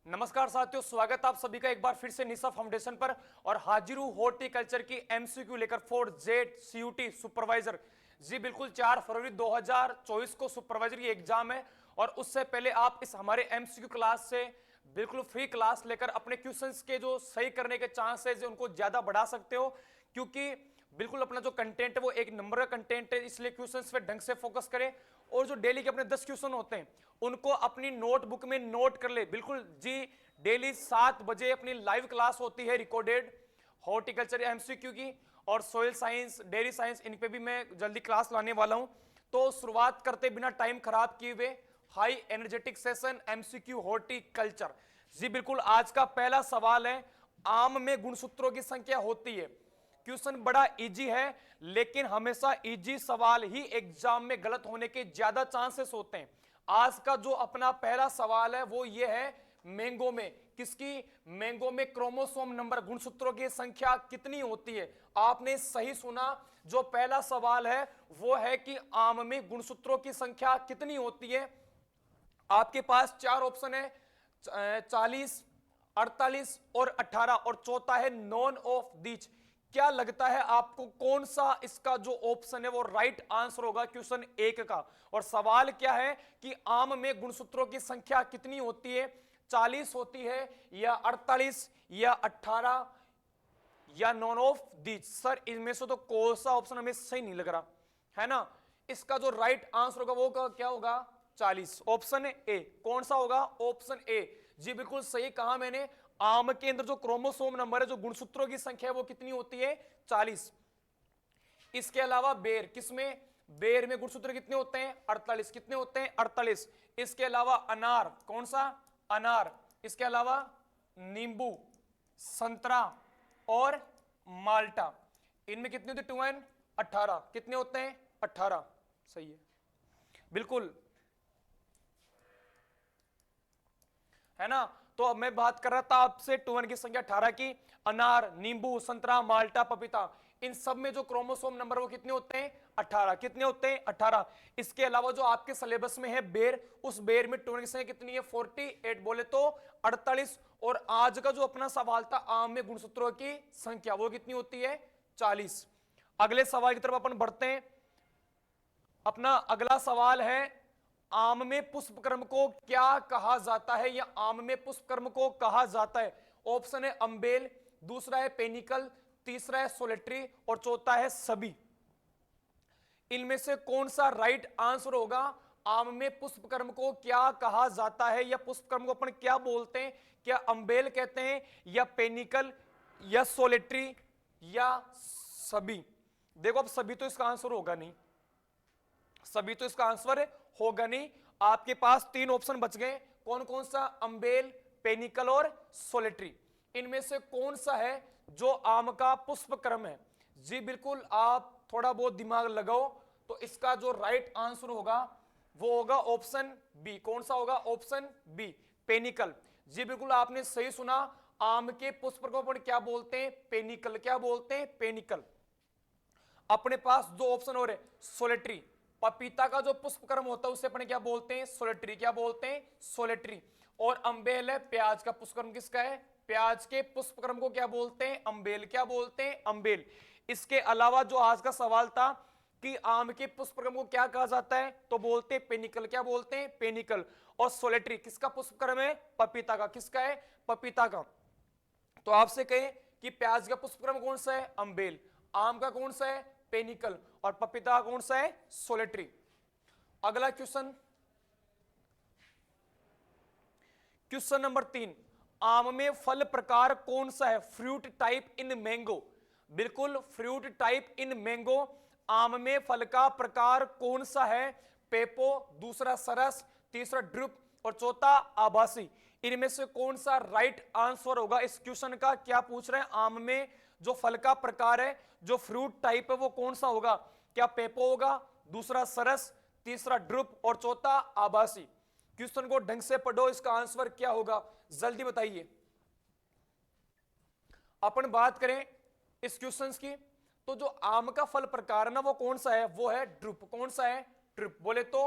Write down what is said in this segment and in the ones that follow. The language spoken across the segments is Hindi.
नमस्कार साथियों, स्वागत आप सभी का एक बार फिर से निशा फाउंडेशन पर। और हाजिर हूं हॉर्टिकल्चर की एमसीक्यू लेकर 4Z CUT सुपरवाइजर। जी बिल्कुल, 4 फरवरी 2024 को सुपरवाइजर की एग्जाम है और उससे पहले आप इस हमारे एमसीक्यू क्लास से बिल्कुल फ्री क्लास लेकर अपने क्वेश्चंस के जो सही करने के चांसेस है उनको ज्यादा बढ़ा सकते हो, क्योंकि बिल्कुल अपना जो कंटेंट है वो एक नंबर का कंटेंट है, इसलिए क्वेश्चंस पे ढंग से फोकस करें। और जो डेली के अपने 10 क्वेश्चन होते हैं उनको अपनी नोटबुक में नोट कर ले। बिल्कुल जी, डेली 7 बजे अपनी लाइव क्लास होती है रिकॉर्डेड हॉर्टिकल्चर एमसीक्यू की, और सोइल साइंस, डेयरी साइंस, इन पे भी मैं जल्दी क्लास लाने वाला हूं। तो शुरुआत करते बिना टाइम खराब किए हुए high energetic session MCQ horticulture. जी बिल्कुल, आज का पहला सवाल है, आम में गुणसूत्रों की संख्या होती है। क्वेश्चन बड़ा इजी है, लेकिन हमेशा इजी सवाल ही एग्जाम में गलत होने के ज्यादा चांसेस होते हैं। आज का जो अपना पहला सवाल है वो ये है, मैंगो में किसकी, मैंगो में क्रोमोसोम नंबर गुणसूत्रों की संख्या कितनी होती है। आपने सही सुना, जो पहला सवाल है वो है कि आम में गुणसूत्रों की संख्या कितनी होती है। आपके पास 4 ऑप्शन है, 40, 48 और 18, और चौथा है नॉन ऑफ दीज। क्या लगता है आपको कौन सा इसका जो ऑप्शन है वो राइट आंसर होगा क्वेश्चन 1 का। और सवाल क्या है कि आम में गुणसूत्रों की संख्या कितनी होती है, 40 होती है या 48 या 18 या नॉन ऑफ दीज। सर इनमें से तो कौन सा ऑप्शन हमें सही नहीं लग रहा है ना। इसका जो राइट आंसर होगा वो क्या होगा, 40, ऑप्शन ए। कौन सा होगा, ऑप्शन ए। जी बिल्कुल सही कहा मैंने। आम के अंदर जो क्रोमोसोम नंबर है, जो गुणसूत्रों की संख्या है वो कितनी होती है, 40। इसके अलावा बेर, किसमें, बेर में गुणसूत्र कितने होते हैं, 48। कितने होते हैं, 48। इसके अलावा अनार, कौन सा, अनार। इसके अलावा नींबू, संतरा और माल्टा, इनमें कितने होते हैं, 2 और 18। कितने होते हैं, 18। सही है बिल्कुल, है ना। तो अब मैं बात कर रहा था आपसे 2 की संख्या 18 की। अनार, नींबू, संतरा, माल्टा, पपीता, इन सब में जो क्रोमोसोम नंबर वो कितने होते हैं, 18। कितने होते हैं, 18। इसके अलावा जो आपके सिलेबस में है बेर, उस बेर में 2 की संख्या कितनी है, 48, बोले तो 48। और आज का जो अपना सवाल था, आम में गुणसूत्रों की संख्या वो कितनी होती है, 40। अगले सवाल की तरफ अपन बढ़ते हैं। अपना अगला सवाल है, आम में पुष्पक्रम को क्या कहा जाता है, या आम में पुष्पक्रम को कहा जाता है। ऑप्शन है अम्बेल, दूसरा है पेनिकल, तीसरा है सोलेट्री और चौथा है सभी। इनमें से कौन सा राइट आंसर होगा, आम में पुष्पक्रम को क्या कहा जाता है, या पुष्पक्रम को अपन क्या बोलते हैं, क्या अम्बेल कहते हैं या पेनिकल या सोलेट्री या सभी। देखो अब सभी तो इसका आंसर होगा नहीं, सभी तो इसका आंसर होगा नहीं। आपके पास 3 ऑप्शन बच गए, कौन कौन सा, अम्बेल, पेनिकल और सोलेट्री। इनमें से कौन सा है जो आम का पुष्पक्रम है। जी बिल्कुल, आप थोड़ा बहुत दिमाग लगाओ तो इसका जो राइट आंसर होगा वो होगा ऑप्शन बी। कौन सा होगा, ऑप्शन बी, पेनिकल। जी बिल्कुल, आपने सही सुना। आम के पुष्पक्रम को क्या बोलते हैं, पेनिकल। क्या बोलते हैं, पेनिकल। अपने पास 2 ऑप्शन और है, सोलेट्री। पपीता का जो पुष्पक्रम होता है उसे अपन क्या बोलते हैं, सोलेट्री। क्या बोलते हैं, सोलेट्री। और अम्बेल है, प्याज का पुष्पक्रम किसका है, प्याज के पुष्पक्रम को क्या बोलते हैं, अम्बेल। क्या बोलते हैं, अम्बेल। इसके अलावा जो आज का सवाल था कि आम के पुष्पक्रम को क्या कहा जाता है, तो बोलते हैं पेनिकल। क्या बोलते हैं, पेनिकल। और सोलेट्री किसका पुष्पक्रम है, पपीता का। किसका है, पपीता का। तो आपसे कहें कि प्याज का पुष्पक्रम कौन सा है, अम्बेल। आम का कौन सा है, पेनिकल। और पपीता कौन सा है, सोलेट्री। अगला क्वेश्चन, क्वेश्चन नंबर 3, आम में फल प्रकार कौन सा है, फ्रूट टाइप इन मैंगो। बिल्कुल, फ्रूट टाइप इन मैंगो। आम में फल का प्रकार कौन सा है, पेपो, दूसरा सरस, तीसरा ड्रुप और चौथा आभासी। इनमें से कौन सा राइट आंसर होगा इस क्वेश्चन का। क्या पूछ रहे हैं, आम में जो फल का प्रकार है, जो फ्रूट टाइप है वो कौन सा होगा, क्या पेपो होगा, दूसरा सरस, तीसरा ड्रुप और चौथा आभासी। क्वेश्चन को ढंग से पढ़ो, इसका आंसर क्या होगा जल्दी बताइए। अपन बात करें इस क्वेश्चन की, तो जो आम का फल प्रकार है ना वो कौन सा है, वो है ड्रुप। कौन सा है, ड्रुप। बोले तो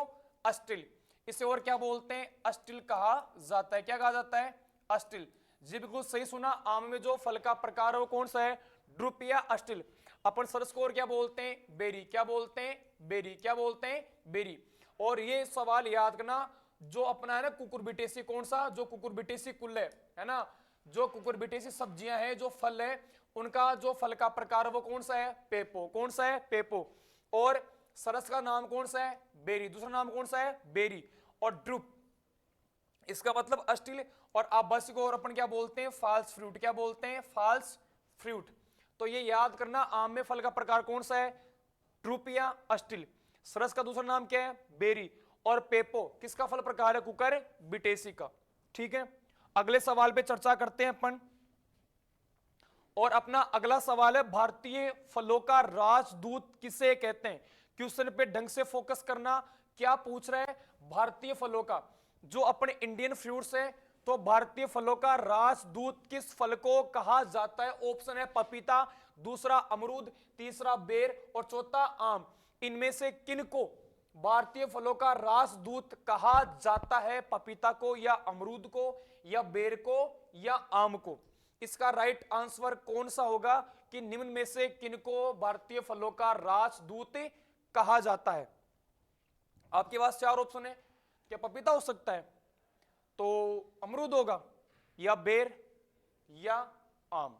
अस्टिल। इसे और क्या बोलते हैं, अस्टिल कहा जाता है। क्या कहा जाता है, अस्टिल। जी बिल्कुल सही सुना, आम में जो फल का प्रकार है वो कौन सा है, ड्रुपिया अस्टिल। अपन सर्च को और क्या बोलते हैं, बेरी। क्या बोलते हैं, बेरी। क्या बोलते हैं, बेरी। और ये सवाल याद करना, जो अपना है ना कुकुरबिटेसी, कौन सा, जो कुकुरबिटेसी कुल है ना, जो कुकुरबिटेसी सब्जियां हैं, जो फल है, उनका जो फल का प्रकार है वो कौन सा है, पेपो। कौन सा है, पेपो। और सरस का नाम कौन सा है, बेरी। दूसरा नाम कौन सा है, बेरी। और ड्रुप इसका मतलब अस्टिल। और आभासी को और अपन क्या बोलते हैं, फाल्स फ्रूट। क्या बोलते हैं, फाल्स फ्रूट। तो ये याद करना, आम में फल का प्रकार कौन सा है, ट्रूपिया अस्टिल। सरस का दूसरा नाम क्या है, बेरी। और पेपो किसका फल प्रकार है, कुकर बिटेसी का। ठीक है, अगले सवाल पे चर्चा करते हैं अपन। और अपना अगला सवाल है, भारतीय फलों का राजदूत किसे कहते हैं। क्वेश्चन पे ढंग से फोकस करना, क्या पूछ रहा है, भारतीय फलों का, जो अपने इंडियन फ्रूट्स है, तो भारतीय फलों का राजदूत किस फल को कहा जाता है। ऑप्शन है पपीता, दूसरा अमरूद, तीसरा बेर और चौथा आम। इनमें से किन को भारतीय फलों का राजदूत कहा जाता है, पपीता को या अमरूद को या बेर को या आम को। इसका राइट आंसर कौन सा होगा कि निम्न में से किनको भारतीय फलों का राजदूत कहा जाता है। आपके पास चार ऑप्शन है, क्या पपीता हो सकता है, तो अमरूद होगा, या बेर या आम।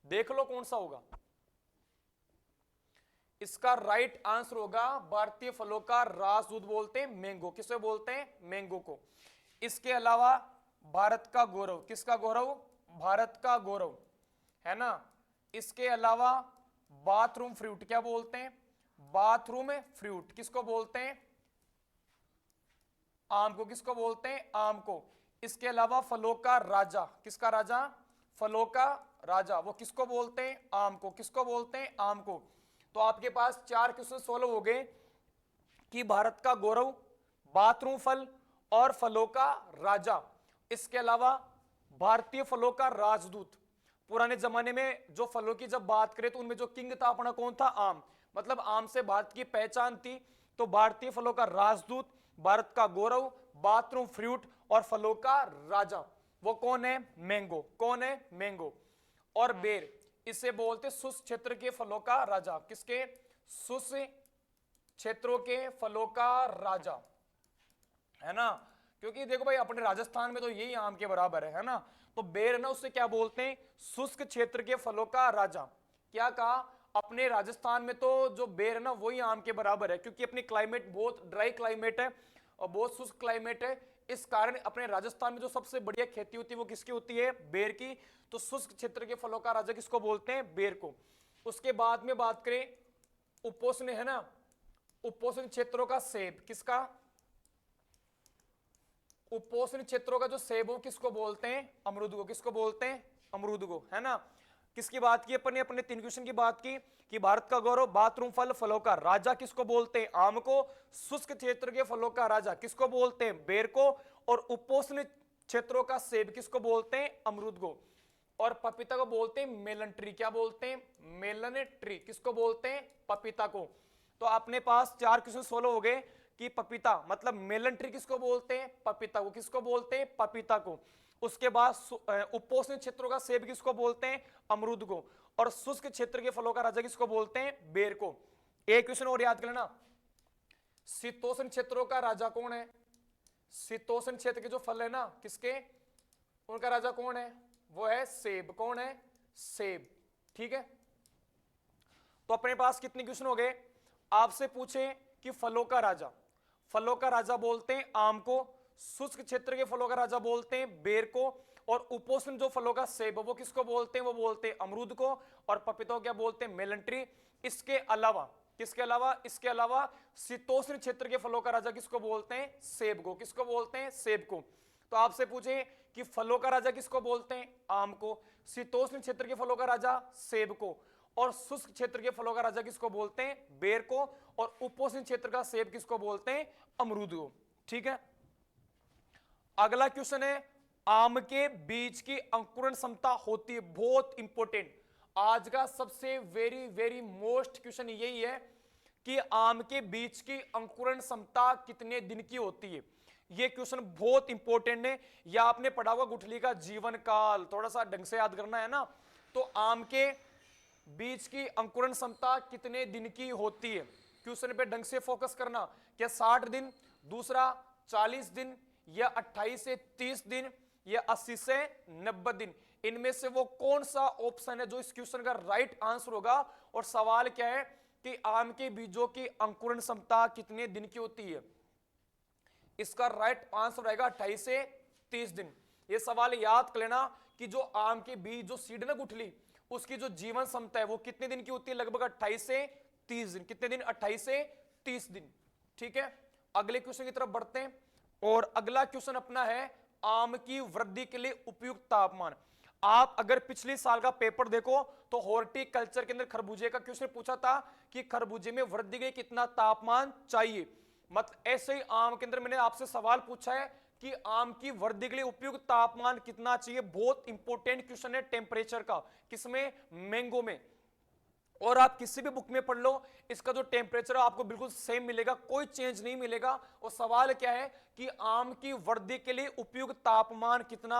देख लो कौन सा होगा। इसका राइट आंसर होगा, भारतीय फलों का राजदूत बोलते हैं मैंगो। किसे बोलते हैं, मैंगो को। इसके अलावा भारत का गौरव, किसका गौरव, भारत का गौरव, है ना। इसके अलावा बाथरूम फ्रूट, क्या बोलते हैं, बाथरूम फ्रूट। किसको बोलते हैं, आम को। किसको बोलते हैं, आम को। इसके अलावा फलों का राजा, किसका राजा, फलों का राजा, वो किसको बोलते हैं, आम को। किसको बोलते हैं, आम को। तो आपके पास चार क्वेश्चन सोल्व हो गए कि भारत का गौरव, बाथरूम फल और फलों का राजा। इसके अलावा भारतीय फलों का राजदूत। पुराने जमाने में जो फलों की जब बात करें तो उनमें जो किंग था अपना कौन था, आम। मतलब आम से भारत की पहचान थी। तो भारतीय फलों का राजदूत, भारत का गौरव, बाथरूम फ्रूट और फलों का राजा, वो कौन है, मैंगो। कौन है, मैंगो। और बेर, इसे बोलते शुष्क क्षेत्र के फलों का राजा। किसके, शुष्क क्षेत्रों के फलों का राजा, है ना। क्योंकि देखो भाई अपने राजस्थान में तो यही आम के बराबर है ना। तो बेर ना उससे क्या बोलते हैं, शुष्क क्षेत्र के फलों का राजा। क्या कहा, अपने राजस्थान में तो जो बेर है ना वही आम के बराबर है, क्योंकि अपनी क्लाइमेट बहुत ड्राई क्लाइमेट है और बहुत शुष्क क्लाइमेट है। इस कारण अपने राजस्थान में जो सबसे बढ़िया खेती होती है वो किसकी होती है, बेर की। तो शुष्क क्षेत्र के फलों का राजा किसको बोलते हैं, बेर को। उसके बाद में बात करें उपोष्ण, है ना, उपोष्ण क्षेत्रों का सेब, किसका, उपोष्ण क्षेत्रों का जो सेब हो किसको बोलते हैं, अमरूद को। किसको बोलते हैं, अमरूद को, है ना। किसकी बात की अपन ने, अपने तीन क्वेश्चन की बात की कि भारत का गौरव, बाथरूम फल, फलों का राजा किसको बोलते हैं, आम को। शुष्क क्षेत्र के फलों का राजा किसको बोलते हैं, बेर को। और उपोष्ण क्षेत्रों का सेब किसको बोलते हैं, अमरूद को। और पपीता को बोलते हैं मेलन ट्री। क्या बोलते हैं, मेलन ट्री। किसको बोलते हैं, पपीता को। तो अपने पास चार क्वेश्चन सोल्व हो गए कि पपीता मतलब मेलन ट्री किसको बोलते हैं, पपीता को। किसको बोलते हैं, पपीता को। उसके बाद उपोष्ण क्षेत्रों का सेब किसको बोलते हैं, अमरूद को। और शुष्क क्षेत्र के फलों का राजा किसको बोलते हैं, बेर को। एक क्वेश्चन और याद कर लेना, शीतोष्ण क्षेत्रों का राजा कौन है, शीतोष्ण क्षेत्र के जो फल है ना किसके, उनका राजा कौन है, वो है सेब। कौन है, सेब। ठीक है, तो अपने पास कितने क्वेश्चन हो गए। आपसे पूछे कि फलों का राजा, फलों का राजा बोलते हैं आम को, शुष्क क्षेत्र के फलों का राजा बोलते हैं बेर को, और उपोष्ण जो फलों का सेब वो किसको बोलते हैं, वो बोलते हैं अमरूद को, और पपीता को क्या बोलते हैं, मेलन ट्री। इसके अलावा, किसके अलावा, इसके अलावा शीतोष्ण क्षेत्र के फलों का राजा किसको बोलते हैं, सेब को। किसको बोलते हैं, सेब को। तो आपसे पूछे कि फलों का राजा किसको बोलते हैं, आम को। शीतोष्ण क्षेत्र के फलों का राजा सेब को, और शुष्क क्षेत्र के फलों का राजा किसको बोलते हैं, बेर को, और उपोष्ण क्षेत्र का सेब किसको बोलते हैं, अमरूद को। ठीक है, अगला क्वेश्चन है, आम के बीज की अंकुरण क्षमता होती है, बहुत इंपॉर्टेंट। आज का सबसे वेरी वेरी मोस्ट क्वेश्चन यही है कि आम के बीज की अंकुरण क्षमता कितने दिन की होती है। ये क्वेश्चन बहुत इंपॉर्टेंट है, या आपने पढ़ा होगा गुठली का जीवन काल, थोड़ा सा ढंग से याद करना है ना। तो आम के बीज की अंकुरण क्षमता कितने दिन की होती है, क्वेश्चन पे ढंग से फोकस करना। क्या 60 दिन, दूसरा 40 दिन, या 28 से 30 दिन, या 80 से 90 दिन। इनमें से वो कौन सा ऑप्शन है जो इस क्वेश्चन का राइट आंसर होगा। और सवाल क्या है कि आम के बीजों की अंकुरण क्षमता कितने दिन की होती है। इसका राइट आंसर रहेगा 28 से 30 दिन। ये सवाल याद कर लेना कि जो आम के बीज, जो सीड ना गुठली, उसकी जो जीवन क्षमता है वो कितने दिन की होती है, लगभग 28 से 30 दिन। कितने दिन, 28 से 30 दिन। ठीक है, अगले क्वेश्चन की तरफ बढ़ते हैं। और अगला क्वेश्चन अपना है आम की वृद्धि के लिए उपयुक्त तापमान। आप अगर पिछले साल का पेपर देखो तो हॉर्टिकल्चर के अंदर खरबूजे का क्वेश्चन पूछा था कि खरबूजे में वृद्धि के लिए कितना तापमान चाहिए। मतलब ऐसे ही आम के अंदर मैंने आपसे सवाल पूछा है कि आम की वृद्धि के लिए उपयुक्त तापमान कितना चाहिए। बहुत इंपॉर्टेंट क्वेश्चन है टेम्परेचर का, किसमें, मैंगो में। और आप किसी भी बुक में पढ़ लो, इसका जो टेम्परेचर है आपको बिल्कुल सेम मिलेगा, कोई चेंज नहीं मिलेगा। और सवाल क्या है कि आम की वृद्धि के लिए उपयुक्त तापमान कितना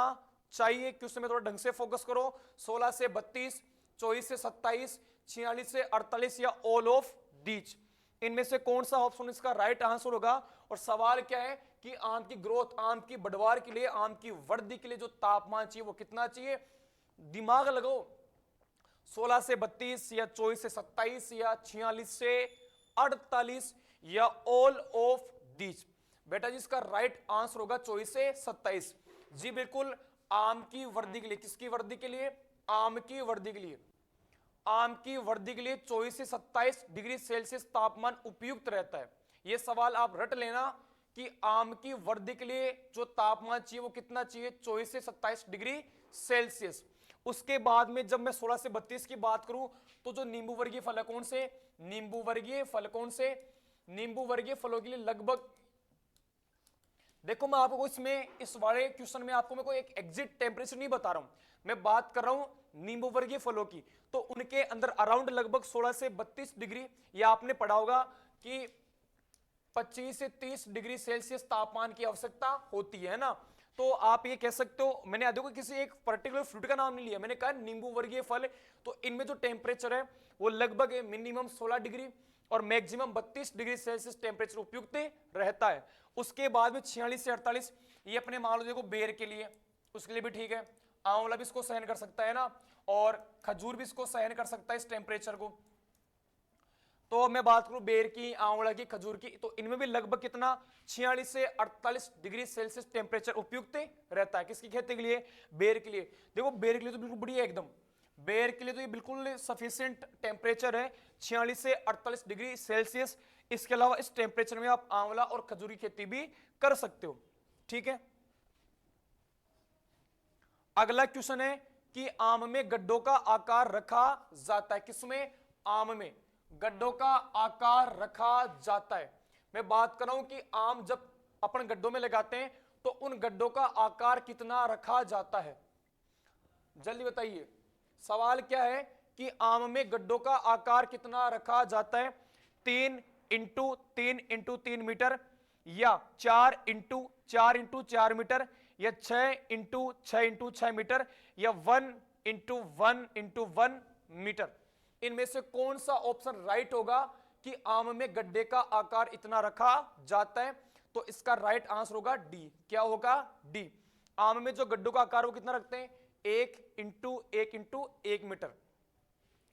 चाहिए। क्वेश्चन में थोड़ा ढंग से फोकस करो। 16 से 32, 24 से 27, 46 से 48, या ऑल ऑफ दीज। इनमें से कौन सा ऑप्शन इसका राइट आंसर होगा। और सवाल क्या है कि आम की ग्रोथ, आम की बढ़वार के लिए, आम की वृद्धि के लिए जो तापमान चाहिए वो कितना चाहिए। दिमाग लगाओ, 16 से 32, या 24 से 27, या 46 से 48, या ऑल ऑफ दीज। बेटा जी इसका राइट आंसर होगा 24 से 27। जी बिल्कुल, आम की वृद्धि के लिए, किसकी वृद्धि के लिए, आम की वृद्धि के लिए, आम की वृद्धि के लिए 24 से 27 डिग्री सेल्सियस तापमान उपयुक्त रहता है। यह सवाल आप रट लेना कि आम की वृद्धि के लिए जो तापमान चाहिए वो कितना चाहिए, 24 से 27 डिग्री सेल्सियस। उसके बाद में जब मैं 16 से 32 की बात करूं तो जो नींबू वर्गीय फल है, कौन से, नींबू वर्गीय फल, कौन से, नींबू वर्गीय फलों के लिए लगभग, देखो मैं आपको इसमें, इस वाले क्वेश्चन में आपको मैं कोई एक एग्जिट टेम्परेचर नहीं बता रहा हूं, मैं बात कर रहा हूं नींबू वर्गीय फलों की। तो उनके अंदर अराउंड लगभग 16 से 32 डिग्री, या आपने पढ़ा होगा कि 25 से 30 डिग्री सेल्सियस तापमान की आवश्यकता होती है ना। तो आप ये कह सकते हो, मैंने देखो किसी एक पर्टिकुलर फ्रूट का नाम नहीं लिया, मैंने कहा नींबू वर्गीय फल। तो इनमें जो टेम्परेचर है वो लगभग मिनिमम 16 डिग्री और मैक्सिमम 32 डिग्री सेल्सियस टेम्परेचर उपयुक्त रहता है। उसके बाद में 46 से 48, ये अपने मान लो देखो बेर के लिए, उसके लिए भी ठीक है। आंवला भी इसको सहन कर सकता है ना, और खजूर भी इसको सहन कर सकता है इस टेम्परेचर को। तो मैं बात करूं बेर की, आंवला की, खजूर की, तो इनमें भी लगभग कितना, 46 से 48 डिग्री सेल्सियस टेम्परेचर उपयुक्त रहता है। किसकी खेती के लिए, बेर के लिए। देखो बेर के लिए तो बिल्कुल बढ़िया एकदम, बेर के लिए तो ये बिल्कुल सफिशिएंट टेम्परेचर है, 46 से 48 डिग्री सेल्सियस। इसके अलावा इस टेम्परेचर में आप आंवला और खजूर की खेती भी कर सकते हो। ठीक है, अगला क्वेश्चन है कि आम में गड्ढों का आकार रखा जाता है। किसमें, आम में गड्ढों का आकार रखा जाता है। मैं बात कर रहा हूं कि आम जब अपन गड्ढों में लगाते हैं तो उन गड्ढों का आकार कितना रखा जाता है, जल्दी बताइए। सवाल क्या है कि आम में गड्ढों का आकार कितना रखा जाता है। 3 इंटू 3 इंटू 3 मीटर, या 4 इंटू 4 इंटू 4 मीटर, या 6 इंटू 6 इंटू 6 मीटर, या 1 इंटू 1 इंटू 1 मीटर। इनमें से कौन सा ऑप्शन राइट होगा कि आम में गड्ढे का आकार इतना रखा जाता है। तो इसका राइट आंसर होगा डी। क्या होगा, डी। आम में जो गड्ढों का आकार वो कितना रखते हैं, 1 इंटू 1 इंटू 1 मीटर।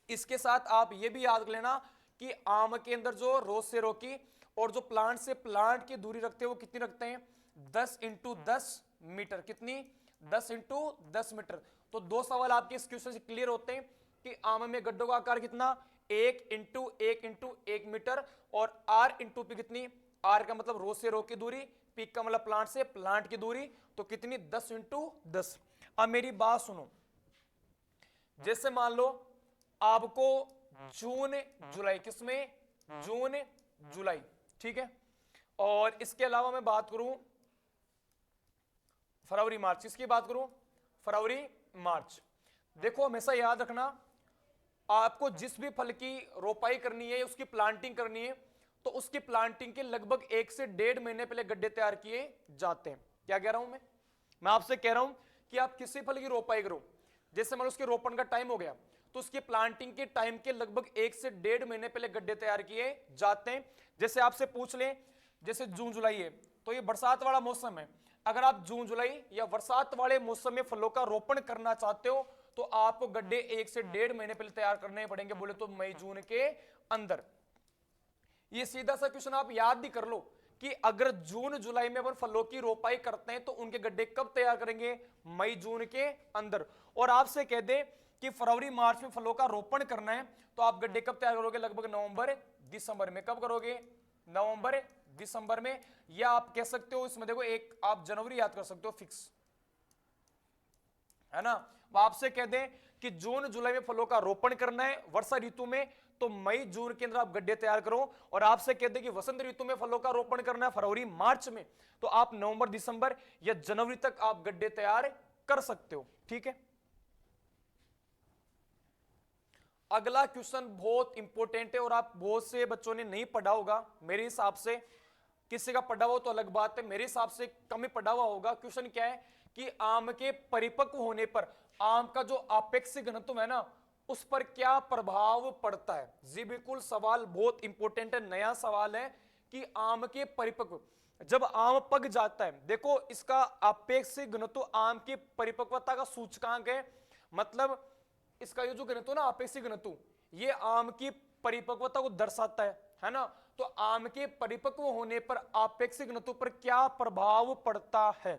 इसके साथ आप ये भी याद लेना कि आम के अंदर जो रो से रो की और जो प्लांट से प्लांट की दूरी रखते हैं वो कितनी रखते हैं, 10 इंटू 10 मीटर। कितनी, 10 इंटू 10 मीटर। तो दो सवाल आपके इस क्वेश्चन से क्लियर होते हैं कि आम में गड्ढों का आकार कितना, 1 इंटू 1 इंटू 1 मीटर, और आर इंटू पी कितनी, आर का मतलब रो से रो की दूरी, पी का मतलब प्लांट से प्लांट की दूरी, तो कितनी, 10 इंटू 10। अब मेरी बात सुनो, जैसे मान लो आपको जून जुलाई, किसमें, जून जुलाई, ठीक है, और इसके अलावा मैं बात करूं फरवरी मार्च, इसकी बात करूं फरवरी मार्च। देखो हमेशा याद रखना, आपको जिस भी फल की रोपाई करनी है, उसकी प्लांटिंग करनी है, तो उसकी प्लांटिंग के लगभग 1 से 1.5 महीने पहले गड्ढे तैयार किए जाते हैं। क्या कह रहा हूं मैं आपसे कह रहा हूं कि आप किसी फल की रोपाई करो, जैसे मान लो उसके रोपण का टाइम हो गया, तो उसकी प्लांटिंग के टाइम के लगभग 1 से 1.5 महीने पहले गड्ढे तैयार किए जाते हैं। जैसे आपसे पूछ लें, जैसे जून जुलाई है तो ये बरसात वाला मौसम है, अगर आप जून जुलाई या बरसात वाले मौसम में फलों का रोपण करना चाहते हो तो आपको गड्ढे 1 से 1.5 महीने पहले तैयार करने पड़ेंगे, बोले तो मई जून के अंदर। ये सीधा सा क्वेश्चन आप याद भी कर लो कि अगर जून जुलाई में अपन फलों की रोपाई करते हैं तो उनके गड्ढे कब तैयार करेंगे, मई जून के अंदर। और आपसे कह दे कि फरवरी मार्च में फलों का रोपण करना है तो आप गड्ढे कब तैयार करोगे, लगभग नवंबर दिसंबर में। कब करोगे, नवंबर दिसंबर में। या आप कह सकते हो इसमें देखो एक आप जनवरी याद कर सकते हो फिक्स, है ना। आपसे कह दें कि जून जुलाई में फलों का रोपण करना है वर्षा ऋतु में, तो मई जून के अंदर आप गड्ढे तैयार करो। और आपसे कहते हैं कि वसंत ऋतु में फलों का रोपण करना है फरवरी मार्च में, तो आप नवंबर दिसंबर या जनवरी तक आप गड्ढे तैयार कर सकते हो। ठीक है, अगला क्वेश्चन बहुत इंपॉर्टेंट है और आप बहुत से बच्चों ने नहीं पढ़ा होगा मेरे हिसाब से, किसी का पढ़ा हुआ तो अलग बात है, मेरे हिसाब से कम ही पढ़ा हुआ होगा। क्वेश्चन क्या है कि आम के परिपक्व होने पर आम का जो आपेक्षिक घनत्व है ना, उस पर क्या प्रभाव पड़ता है। जी बिल्कुल, सवाल बहुत इंपॉर्टेंट है, नया सवाल है कि आम के परिपक्व, जब आम पक जाता है, देखो इसका आपेक्षिक घनत्व आम की परिपक्वता का सूचकांक है, मतलब इसका ये जो घनत्व ना आपेक्षिक घनत्व, ये आम की परिपक्वता को दर्शाता है ना। तो आम के परिपक्व होने पर आपेक्षिक घनत्व पर क्या प्रभाव पड़ता है,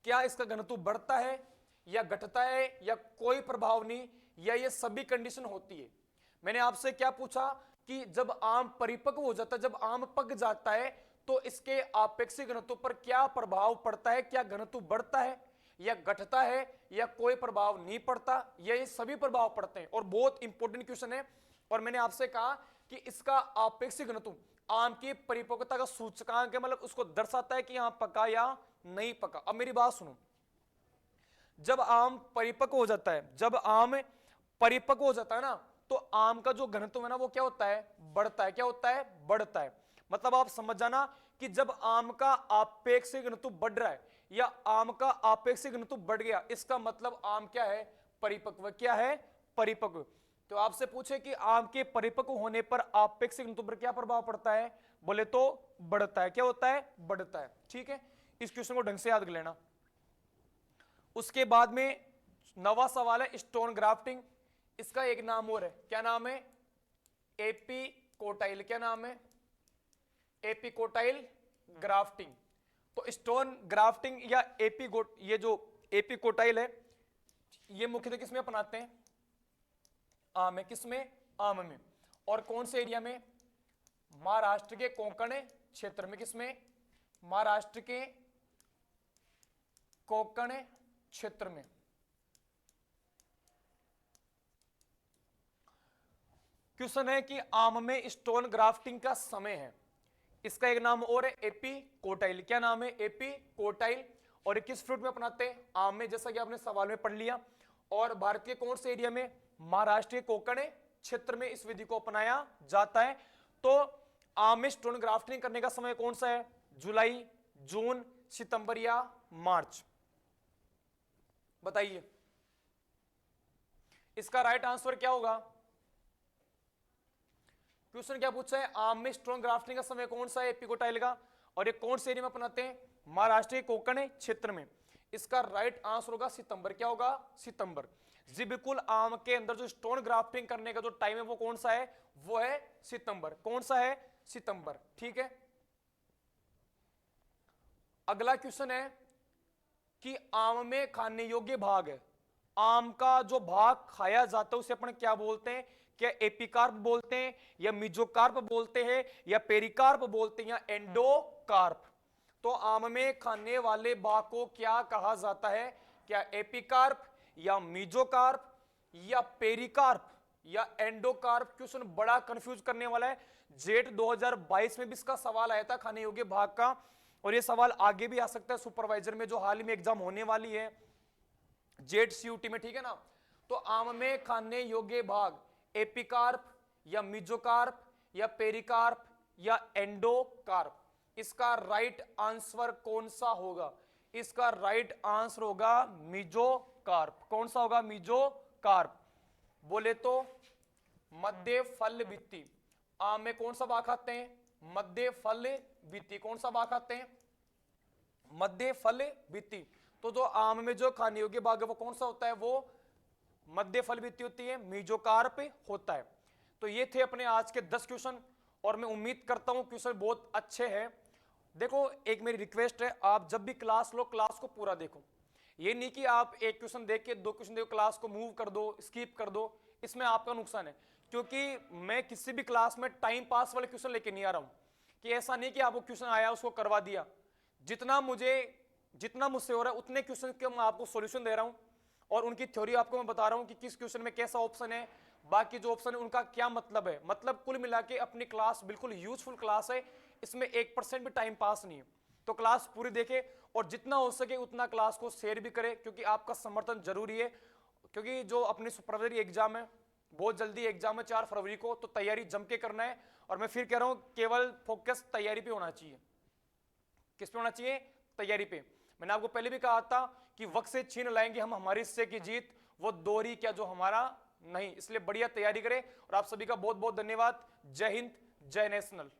क्या इसका घनत्व बढ़ता है या घटता है या कोई प्रभाव नहीं, या ये सभी कंडीशन होती है। मैंने आपसे क्या पूछा कि जब आम परिपक्व हो जाता है, जब आम पक जाता है, तो इसके आपेक्षिक घनत्व पर क्या प्रभाव पड़ता है, क्या घनत्व बढ़ता है या घटता है या कोई प्रभाव नहीं पड़ता, या ये सभी प्रभाव पड़ते हैं। और बहुत इंपॉर्टेंट क्वेश्चन है। और मैंने आपसे कहा कि इसका आपेक्षिक घनत्व आम की परिपक्वता का सूचकांक है, मतलब उसको दर्शाता है कि यहां पका या नहीं पका। अब मेरी बात सुनो, जब आम परिपक्व हो जाता है, जब आम परिपक्व हो जाता है ना, तो आम का जो घनत्व है ना वो क्या होता है, बढ़ता है। क्या होता है, बढ़ता है। मतलब आप समझ जाना कि जब आम का आपेक्षिक घनत्व बढ़ रहा है या आम का आपेक्षिक घनत्व बढ़ गया, इसका मतलब आम क्या है, परिपक्व। क्या है, परिपक्व। तो आपसे पूछे कि आम के परिपक्व होने पर आपेक्षिक घनत्व पर क्या प्रभाव पड़ता है, बोले तो बढ़ता है। क्या होता है, बढ़ता है। ठीक है, इस क्वेश्चन को ढंग से याद कर लेना। उसके बाद में नवा सवाल है स्टोन ग्राफ्टिंग, इसका एक नाम और है, क्या नाम है, एपिकोटाइल। क्या नाम है, एपिकोटाइल ग्राफ्टिंग। तो स्टोन ग्राफ्टिंग या ये जो एपिकोटाइल है, ये मुख्यतः किसमें अपनाते हैं, आम में। किसमें, आम में। और कौन से एरिया में, महाराष्ट्र के कोंकण क्षेत्र में। किसमें, महाराष्ट्र के कोंकण क्षेत्र में। क्वेश्चन है कि आम में स्टोन ग्राफ्टिंग का समय है, इसका एक नाम और है एपिकोटाइल। क्या नाम है, एपिकोटाइल। और किस फ्रूट में अपनाते हैं, आम में, जैसा कि आपने सवाल में पढ़ लिया। और भारत के कौन से एरिया में, महाराष्ट्र के कोंकण क्षेत्र में इस विधि को अपनाया जाता है। तो आम में स्टोन ग्राफ्टिंग करने का समय कौन सा है, जुलाई, जून, सितंबर या मार्च, बताइए। इसका राइट आंसर क्या होगा। क्वेश्चन क्या पूछा है, आम में स्टोन ग्राफ्टिंग का समय कौन सा है, एपिकोटाइल का। और ये कौन से एरिया में अपनाते हैं, महाराष्ट्र के कोंकण क्षेत्र में। इसका राइट आंसर होगा सितंबर। क्या होगा, सितंबर। जी बिल्कुल, आम के अंदर जो स्टोन ग्राफ्टिंग करने का जो टाइम है वो कौन सा है, वो है सितंबर। कौन सा है, सितंबर। ठीक है, अगला क्वेश्चन है कि आम में खाने योग्य भाग है, आम का जो भाग खाया जाता है उसे अपन क्या बोलते हैं, क्या एपिकार्प बोलते हैं या मिजोकार्प बोलते हैं या पेरिकार्प बोलते हैं या एंडोकार्प। तो आम में खाने वाले भाग को क्या कहा जाता है, क्या एपिकार्प या मिजोकार्प या पेरिकार्प या एंडोकार्प। क्वेश्चन बड़ा कंफ्यूज करने वाला है। जेट 2022 में भी इसका सवाल आया था खाने योग्य भाग का, और ये सवाल आगे भी आ सकता है सुपरवाइजर में जो हाल ही में एग्जाम होने वाली है जेट सीयूटी में। ठीक है ना, तो आम में खाने योग्य भाग एपिकार्प या मिजोकार्प या पेरिकार्प या एंडोकार्प, इसका राइट आंसर कौन सा होगा? इसका राइट आंसर होगा मिजोकार्प। कौन सा होगा? मिजोकार्प। बोले तो मध्य फल भित्ति, आम में कौन सा भाग खाते हैं? मध्य फल भित्ति। कौन सा भाग खाते हैं? मध्य फल भित्ति। तो जो आम में जो खाने योग्य भाग है वो कौन सा होता है? वो मध्य फल भित्ति होती है, मेजोकार्प होता है। तो ये थे अपने आज के 10 क्वेश्चन और मैं उम्मीद करता हूं क्वेश्चन बहुत अच्छे हैं। देखो एक मेरी रिक्वेस्ट है, आप जब भी क्लास लो क्लास को पूरा देखो। ये नहीं कि आप एक क्वेश्चन देख के 2 क्वेश्चन देखो, क्लास को मूव कर दो, स्किप कर दो, इसमें आपका नुकसान है। क्योंकि मैं किसी भी क्लास में टाइम पास वाले क्वेश्चन लेके नहीं आ रहा हूं कि ऐसा नहीं कि आपको क्वेश्चन आया उसको करवा दिया। जितना मुझसे हो रहा है उतने क्वेश्चन के मैं आपको सॉल्यूशन दे रहा हूं और उनकी थ्योरी आपको मैं बता रहा हूं कि किस क्वेश्चन में कैसा ऑप्शन है, बाकी जो ऑप्शन है उनका क्या मतलब है। मतलब कुल मिला के अपनी क्लास बिल्कुल यूजफुल क्लास है, इसमें 1% भी टाइम पास नहीं है। तो क्लास पूरी देखे और जितना हो सके उतना क्लास को शेयर भी करे, क्योंकि आपका समर्थन जरूरी है। क्योंकि जो अपनी सुपरवाइजरी एग्जाम है, बहुत जल्दी एग्जाम है 4 फरवरी को, तो तैयारी जम के करना है। और मैं फिर कह रहा हूं केवल फोकस तैयारी पे होना चाहिए। किस पे होना चाहिए? तैयारी पे। मैंने आपको पहले भी कहा था कि वक्त से छीन लाएंगे हम हमारी हिस्से की जीत, वो दोहरी क्या जो हमारा नहीं। इसलिए बढ़िया तैयारी करें और आप सभी का बहुत बहुत धन्यवाद। जय हिंद, जय नेशनल।